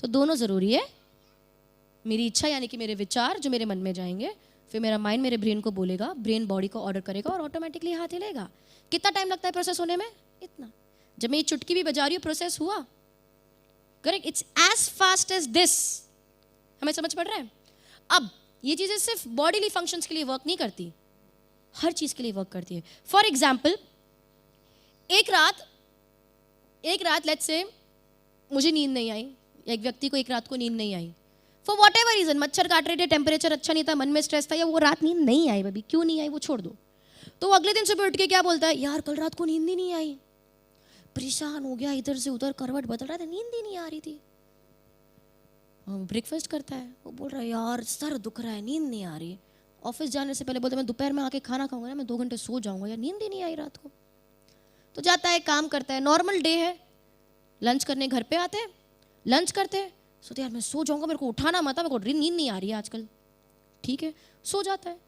तो दोनों ज़रूरी है। मेरी इच्छा यानी कि मेरे विचार जो मेरे मन में जाएंगे, फिर मेरा माइंड मेरे ब्रेन को बोलेगा, ब्रेन बॉडी को ऑर्डर करेगा और ऑटोमेटिकली हाथ हिलेगा। कितना टाइम लगता है प्रोसेस होने में? इतना। जब मैं ये चुटकी भी बजा रही हूँ प्रोसेस हुआ, correct? It's as fast as this. हमें समझ पड़ रहा है? अब ये चीज़ें सिर्फ बॉडीली फंक्शंस के लिए वर्क नहीं करती, हर चीज़ के लिए वर्क करती है। फॉर एग्जाम्पल, एक रात लेट्स से मुझे नींद नहीं आई, एक व्यक्ति को एक रात को नींद नहीं आई, फॉर वॉट एवर रीजन, मच्छर काट रहे थे, टेम्परेचर अच्छा नहीं था, मन में स्ट्रेस था, या वो रात नींद नहीं आई, बेबी क्यों नहीं आई वो छोड़ दो, तो वो अगले दिन सुबह उठ के क्या बोलता है, यार कल रात को नींद ही नहीं आई, परेशान हो गया, इधर से उधर करवट बदल रहा था, नींद ही नहीं आ रही थी। ब्रेकफास्ट करता है, वो बोल रहा है यार सर दुख रहा है, नींद नहीं आ रही। ऑफिस जाने से पहले बोलता है मैं दोपहर में आके खाना खाऊंगा ना, मैं 2 घंटे सो जाऊंगा, यार नींद ही नहीं आई रात को। तो जाता है, काम करता है, नॉर्मल डे है, लंच करने घर पे आते हैं, लंच करते हैं, सोचते यार मैं सो जाऊंगा, मेरे को उठाना मत, मेरे को नींद नहीं आ रही है आजकल। ठीक है, सो जाता है।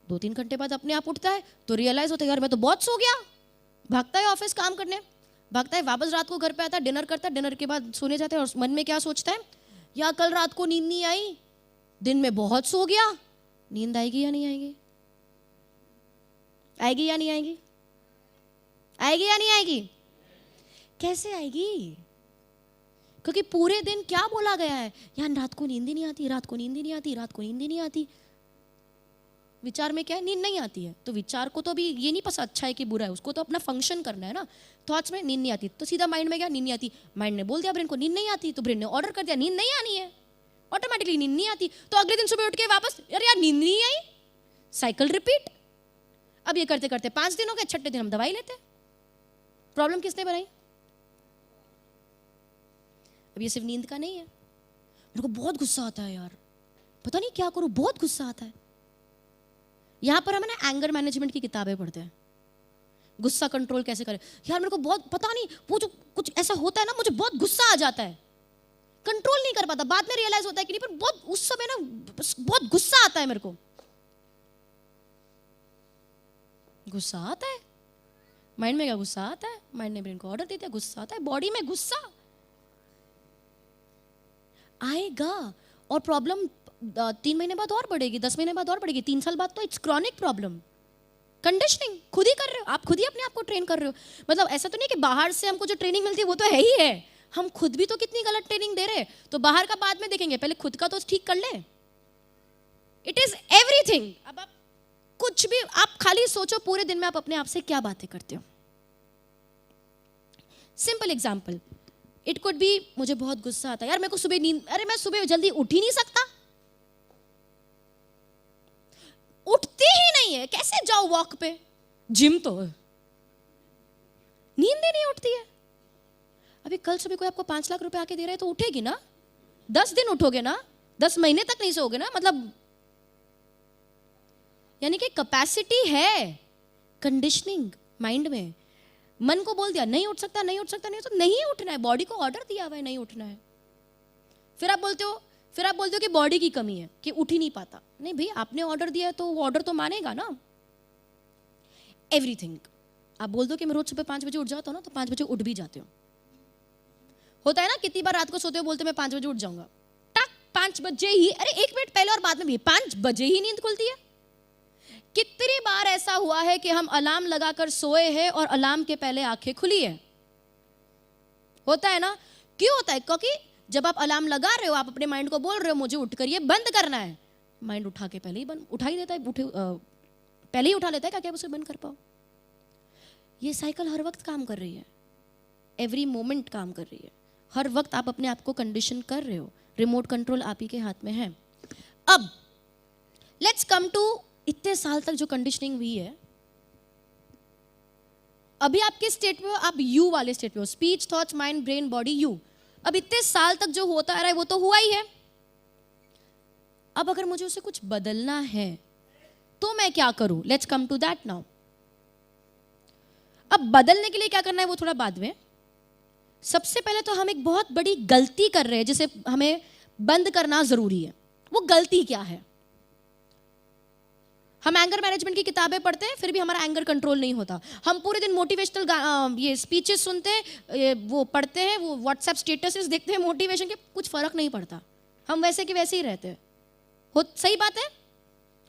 2-3 घंटे बाद अपने आप उठता है तो रियलाइज होता है यार मैं तो बहुत सो गया। भागता है ऑफिस काम करने, भागता है वापस, रात को घर पे आता है, डिनर करता है, डिनर के बाद सोने जाता है और मन में क्या सोचता है, यार कल रात को नींद नहीं आई, दिन में बहुत सो गया, नींद आएगी या नहीं आएगी? आएगी या नहीं आएगी? आएगी या नहीं आएगी? कैसे आएगी? क्योंकि पूरे दिन क्या बोला गया है, यार रात को नींद ही नहीं आती, रात को नींद ही नहीं आती, रात को नींद ही नहीं आती। विचार में क्या है, नींद नहीं आती है, तो विचार को तो अभी ये नहीं पता अच्छा है कि बुरा है, उसको तो अपना फंक्शन करना है ना। थॉट्स में नींद नहीं आती, तो सीधा माइंड में क्या, नींद नहीं आती, माइंड ने बोल दिया ब्रेन को नींद नहीं आती, तो ब्रेन ने ऑर्डर कर दिया नींद नहीं आनी है, ऑटोमेटिकली नींद नहीं आती। तो अगले दिन सुबह उठ के वापस, यार यार नींद नहीं आई, साइकिल रिपीट। अब ये करते करते 5 दिन हो गए, 6ठे दिन हम दवाई लेते। प्रॉब्लम किसने बनाई? अब ये सिर्फ नींद का नहीं है। मेरे को बहुत गुस्सा आता है यार, पता नहीं क्या करूं, बहुत गुस्सा आता है। यहां पर हम ना एंगर मैनेजमेंट की किताबें पढ़ते हैं, गुस्सा कंट्रोल कैसे करें। यार मेरे को बहुत, पता नहीं वो जो कुछ ऐसा होता है ना, मुझे बहुत गुस्सा आ जाता है, कंट्रोल नहीं कर पाता, बाद में रियलाइज होता है कि नहीं, पर बहुत उस समय ना बहुत गुस्सा आता है मेरे को। गुस्सा आता है, माइंड में क्या गुस्सा आता है, माइंड ने ब्रेन को ऑर्डर दे दिया, गुस्सा आता है, बॉडी में गुस्सा आएगा। और प्रॉब्लम 3 महीने बाद और बढ़ेगी, 10 महीने बाद और बढ़ेगी, 3 साल बाद तो इट्स क्रॉनिक प्रॉब्लम। कंडीशनिंग खुद ही कर रहे हो आप, खुद ही अपने आप को ट्रेन कर रहे हो। मतलब ऐसा तो नहीं कि बाहर से हमको जो ट्रेनिंग मिलती है वो तो है ही है, हम खुद भी तो कितनी गलत ट्रेनिंग दे रहे हैं। तो बाहर का बाद में देखेंगे, पहले खुद का तो ठीक कर ले। It is everything. अब आप कुछ भी, आप खाली सोचो पूरे दिन में आप अपने आप से क्या बातें करते हो। Simple example, it could be, मुझे बहुत गुस्सा आता है यार, मेरे को सुबह नींद, अरे मैं सुबह जल्दी उठ ही नहीं सकता, उठती ही नहीं है, कैसे जाओ वॉक पे, जिम तो नींद ही नहीं उठती है। अभी कल सुबह कोई आपको 5 लाख रुपए आके दे रहा है तो उठेगी ना? 10 दिन उठोगे ना, 10 महीने तक नहीं सोओगे ना। मतलब यानी कि कैपेसिटी है, कंडीशनिंग माइंड में, मन को बोल दिया नहीं उठ सकता, नहीं उठ सकता, नहीं तो नहीं उठना है, बॉडी को ऑर्डर दिया हुआ है नहीं उठना है। फिर आप बोलते हो कि बॉडी की कमी है कि उठ ही नहीं पाता। नहीं भाई, आपने ऑर्डर दिया है तो वो ऑर्डर तो मानेगा ना। एवरीथिंग आप बोल दो कि मैं रोज सुबह 5 बजे उठ जाता हूँ ना, तो 5 बजे उठ भी जाते हो। होता है ना, कितनी बार रात को सोते हो बोलते मैं 5 बजे उठ जाऊंगा, टक 5 बजे ही, अरे 1 मिनट पहले और बाद में भी 5 बजे ही नींद खुलती है। कितनी बार ऐसा हुआ है कि हम अलार्म लगाकर सोए हैं और अलार्म के पहले आंखें खुली है। होता है ना, क्यों होता है? क्योंकि जब आप अलार्म लगा रहे हो, आप अपने माइंड को बोल रहे हो मुझे उठकर ये बंद करना है, माइंड उठा के पहले ही बंद, उठा ही देता है, पहले ही उठा लेता है, क्या उसे बंद कर पाओ। ये साइकिल हर वक्त काम कर रही है, एवरी मोमेंट काम कर रही है, हर वक्त आप अपने आप को कंडीशन कर रहे हो, रिमोट कंट्रोल आप ही के हाथ में है। अब लेट्स कम टू इतने साल तक जो कंडीशनिंग हुई है, अभी आप किस स्टेट में हो? आप यू वाले स्टेट में हो, speech, thoughts, mind, brain, body, you. अब इतने साल तक जो होता आ रहा है वो तो हुआ ही है। अब अगर मुझे उसे कुछ बदलना है तो मैं क्या करूं? Let's come to that now. अब बदलने के लिए क्या करना है वो थोड़ा बाद में। सबसे पहले तो हम एक बहुत बड़ी गलती कर रहे हैं जिसे हमें बंद करना जरूरी है। वो गलती क्या है? हम एंगर मैनेजमेंट की किताबें पढ़ते हैं, फिर भी हमारा एंगर कंट्रोल नहीं होता। हम पूरे दिन मोटिवेशनल ये स्पीचेस सुनते हैं, वो पढ़ते हैं, वो व्हाट्सएप स्टेटसेस देखते हैं मोटिवेशन के, कुछ फर्क नहीं पड़ता, हम वैसे के वैसे ही रहते हैं। सही बात है,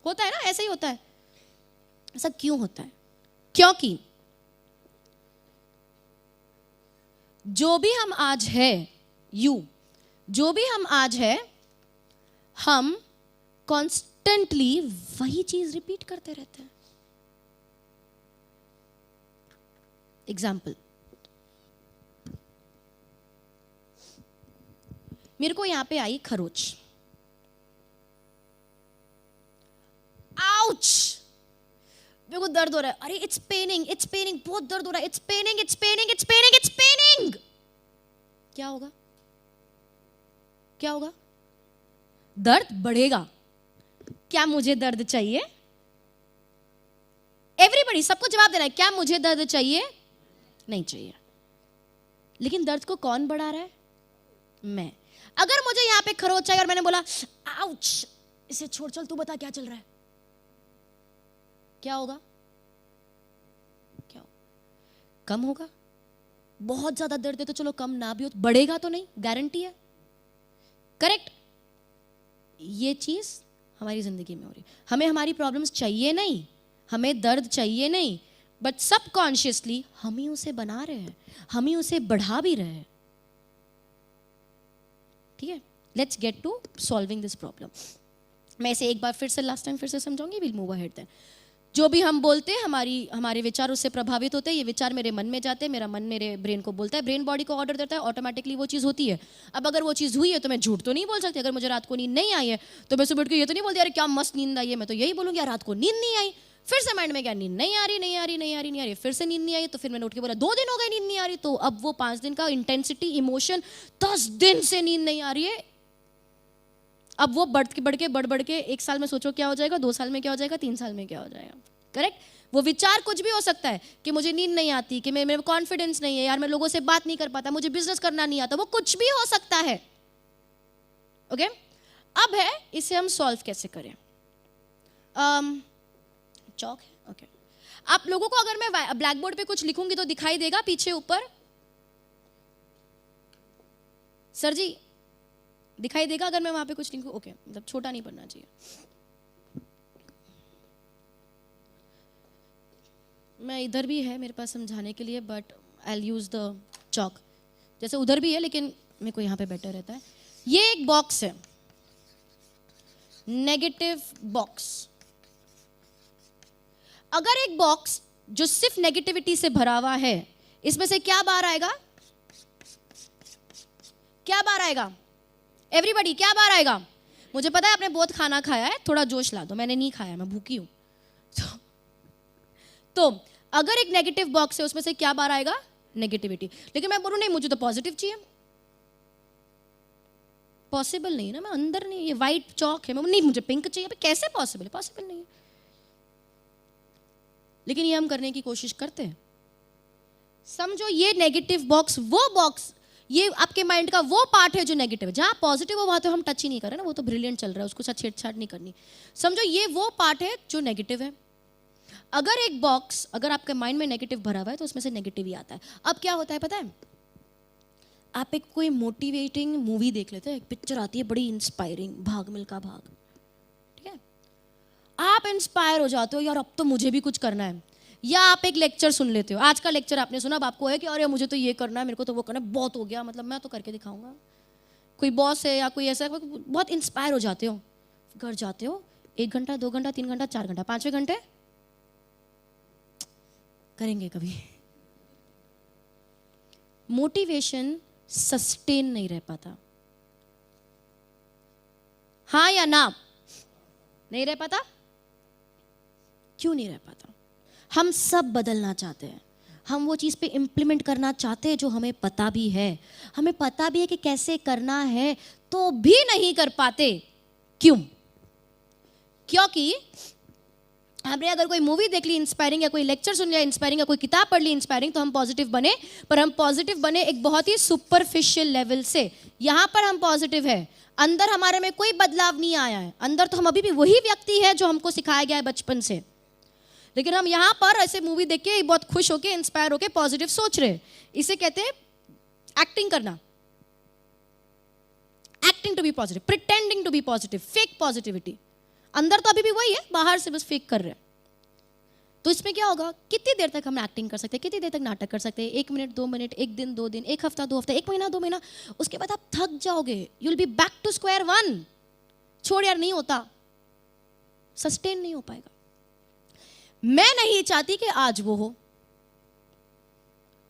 होता है ना, ऐसे ही होता है। ऐसा क्यों होता है? क्योंकि जो भी हम आज है, जो भी हम आज है, हम कॉन्स्टेंटली वही चीज रिपीट करते रहते हैं। एग्जाम्पल, मेरे को यहां पे आई खरोच, आउच, मेरे को दर्द हो रहा है, अरे इट्स पेनिंग, बहुत दर्द हो रहा है, इट्स पेनिंग। क्या होगा? क्या होगा? दर्द बढ़ेगा। क्या मुझे दर्द चाहिए? एवरीबॉडी, सबको जवाब देना है, क्या मुझे दर्द चाहिए? नहीं चाहिए। लेकिन दर्द को कौन बढ़ा रहा है? मैं। अगर मुझे यहां पे खरोच आई और मैंने बोला आउच, इसे छोड़, चल तू बता क्या चल रहा है, क्या होगा? क्या होगा? कम होगा। बहुत ज्यादा दर्द है तो चलो कम ना भी हो, बढ़ेगा तो नहीं, गारंटी है। करेक्ट? ये चीज हमारी जिंदगी में हो रही है। हमें हमारी प्रॉब्लम्स चाहिए नहीं, हमें दर्द चाहिए नहीं, बट सबकॉन्शियसली हम ही उसे बना रहे हैं, हम ही उसे बढ़ा भी रहे हैं। ठीक है, let's get to solving this problem. मैं इसे एक बार फिर से, लास्ट टाइम फिर से समझाऊंगी, विल मूव अहेड देन। जो भी हम बोलते हैं, हमारे विचार उससे प्रभावित होते हैं। ये विचार मेरे मन में जाते हैं, मेरा मन मेरे ब्रेन को बोलता है, ब्रेन बॉडी को ऑर्डर देता है, ऑटोमेटिकली वो चीज़ होती है। अब अगर वो चीज़ हुई है तो मैं झूठ तो नहीं बोल सकती। अगर मुझे रात को नींद नहीं आई है तो मैं सुबह उठ के ये तो नहीं बोलती अरे क्या मस्त नींद आई है, मैं तो यही बोलूँगी यार रात को नींद नहीं आई। फिर से माइंड में क्या, नींद नहीं आ रही, फिर से नींद नहीं आई, तो फिर मैंने उठ के बोला 2 दिन हो गए नींद नहीं आ रही, तो अब वो 5 दिन का इंटेंसिटी, इमोशन, 10 दिन से नींद नहीं आ रही है, अब वो बढ़ के 1 साल में सोचो क्या हो जाएगा, 2 साल में क्या हो जाएगा, 3 साल में क्या हो जाएगा। करेक्ट? वो विचार कुछ भी हो सकता है कि मुझे नींद नहीं आती, कि मेरे कॉन्फिडेंस नहीं है, यार मैं लोगों से बात नहीं कर पाता, मुझे बिजनेस करना नहीं आता, वो कुछ भी हो सकता है। ओके? अब है इसे हम सॉल्व कैसे करें। चौक है, ओके। आप लोगों को अगर मैं ब्लैक बोर्ड पे कुछ लिखूंगी तो दिखाई देगा पीछे ऊपर? सर जी दिखाई देगा अगर मैं वहां पे कुछ लिखूं? ओके, मतलब छोटा नहीं पढ़ना चाहिए। मैं इधर भी है मेरे पास समझाने के लिए, but I will use the chalk. जैसे उधर भी है लेकिन मेरे को यहाँ पे बेटर रहता है। ये एक बॉक्स है, नेगेटिव बॉक्स। अगर एक बॉक्स जो सिर्फ नेगेटिविटी से भरा हुआ है, इसमें से क्या बाहर आएगा? क्या बाहर आएगा? एवरीबॉडी, क्या बाहर आएगा? मुझे पता है आपने बहुत खाना खाया है, थोड़ा जोश ला दो। मैंने नहीं खाया, मैं भूखी हूं। तो अगर एक नेगेटिव बॉक्स है, उसमें से क्या बाहर आएगा? नेगेटिविटी। लेकिन मैं बोलूं नहीं मुझे तो पॉजिटिव चाहिए, पॉसिबल नहीं है ना। मैं अंदर नहीं, ये व्हाइट चौक है, मैं नहीं मुझे पिंक चाहिए, कैसे पॉसिबल है? पॉसिबल नहीं है। लेकिन ये हम करने की कोशिश करते हैं। समझो ये नेगेटिव बॉक्स, वो बॉक्स, ये आपके माइंड का वो पार्ट है जो नेगेटिव है। जहां पॉजिटिव हो वहां तो हम टच ही नहीं कर रहे ना, वो तो ब्रिलियंट चल रहा है, उसको साथ छेड़छाड़ नहीं करनी। समझो ये वो पार्ट है जो नेगेटिव है। अगर एक बॉक्स, अगर आपके माइंड में नेगेटिव भरा हुआ है तो उसमें से नेगेटिव ही आता है। अब क्या होता है पता है? आप एक कोई मोटिवेटिंग मूवी देख लेते हैं, एक पिक्चर आती है बड़ी इंस्पायरिंग, भाग मिल्खा भाग, ठीक है? आप इंस्पायर हो जाते हो, यार अब तो मुझे भी कुछ करना है। या आप एक लेक्चर सुन लेते हो, आज का लेक्चर आपने सुना, अब आपको है कि अरे मुझे तो ये करना है, मेरे को तो वो करना है, बहुत हो गया, मतलब मैं तो करके दिखाऊंगा। कोई बॉस है या कोई ऐसा, बहुत इंस्पायर हो जाते हो, घर जाते हो, 1 घंटा 2 घंटा 3 घंटा 4 घंटा 5वें घंटे करेंगे कभी। मोटिवेशन सस्टेन नहीं रह पाता। हाँ या ना? नहीं रह पाता। क्यों नहीं रह पाता? हम सब बदलना चाहते हैं, हम वो चीज पे इंप्लीमेंट करना चाहते हैं जो हमें पता भी है, हमें पता भी है कि कैसे करना है, तो भी नहीं कर पाते। क्यों? क्योंकि हमने अगर कोई मूवी देख ली इंस्पायरिंग, या कोई लेक्चर सुन लिया इंस्पायरिंग, या कोई किताब पढ़ ली इंस्पायरिंग, तो हम पॉजिटिव बने। पर हम पॉजिटिव बने एक बहुत ही सुपरफिशियल लेवल से। यहाँ पर हम पॉजिटिव है, अंदर हमारे में कोई बदलाव नहीं आया है। अंदर तो हम अभी भी वही व्यक्ति है जो हमको सिखाया गया है बचपन से। लेकिन हम यहाँ पर ऐसे मूवी देख के बहुत खुश होके, इंस्पायर होके पॉजिटिव सोच रहे। इसे कहते हैं एक्टिंग करना, acting to be positive, pretending to be positive, fake positivity. अंदर तो अभी भी वही है, बाहर से बस फेक कर रहे हैं। तो इसमें क्या होगा, कितनी देर तक हम एक्टिंग कर सकते हैं, कितनी देर तक नाटक कर सकते हैं? 1 मिनट, 2 मिनट, 1 दिन, 2 दिन, 1 हफ्ता, 2 हफ्ता, 1 महीना, 2 महीना। उसके बाद आप थक जाओगे, you will be back to square one. छोड़ यार, नहीं होता, सस्टेन नहीं हो पाएगा। मैं नहीं चाहती कि आज वो हो।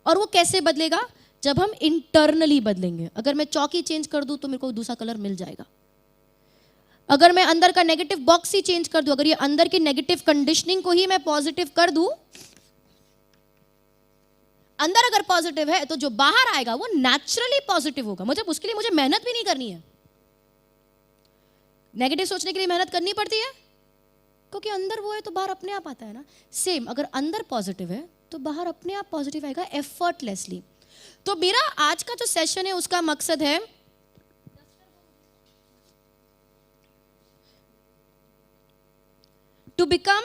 और वो कैसे बदलेगा? जब हम इंटरनली बदलेंगे। अगर मैं चौकी चेंज कर दूं तो मेरे को दूसरा कलर मिल जाएगा। अगर मैं अंदर का नेगेटिव बॉक्स ही चेंज कर दूं, अगर ये अंदर की नेगेटिव कंडीशनिंग को ही मैं पॉजिटिव कर दूं, अंदर अगर पॉजिटिव है तो जो बाहर आएगा वो नेचुरली पॉजिटिव होगा। उसके लिए मुझे मेहनत भी नहीं करनी है। नेगेटिव सोचने के लिए मेहनत करनी पड़ती है क्योंकि अंदर वो है तो बाहर अपने आप आता है ना। सेम, अगर अंदर पॉजिटिव है तो बाहर अपने आप पॉजिटिव आएगा, एफर्टलेसली। तो मेरा आज का जो सेशन है उसका मकसद है टू बिकम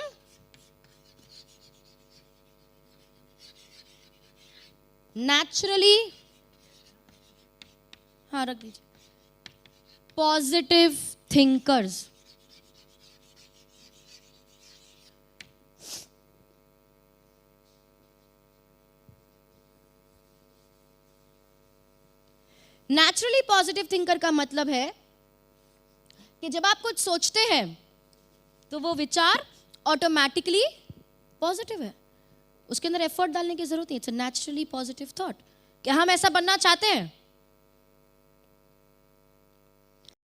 नेचुरली, हाँ रख दीजिए, positive thinkers. Naturally positive thinker का मतलब है कि जब आप कुछ सोचते हैं तो वो विचार ऑटोमेटिकली पॉजिटिव है, उसके अंदर एफर्ट डालने की जरूरत नहीं। It's a naturally positive thought. क्या हम ऐसा बनना चाहते हैं?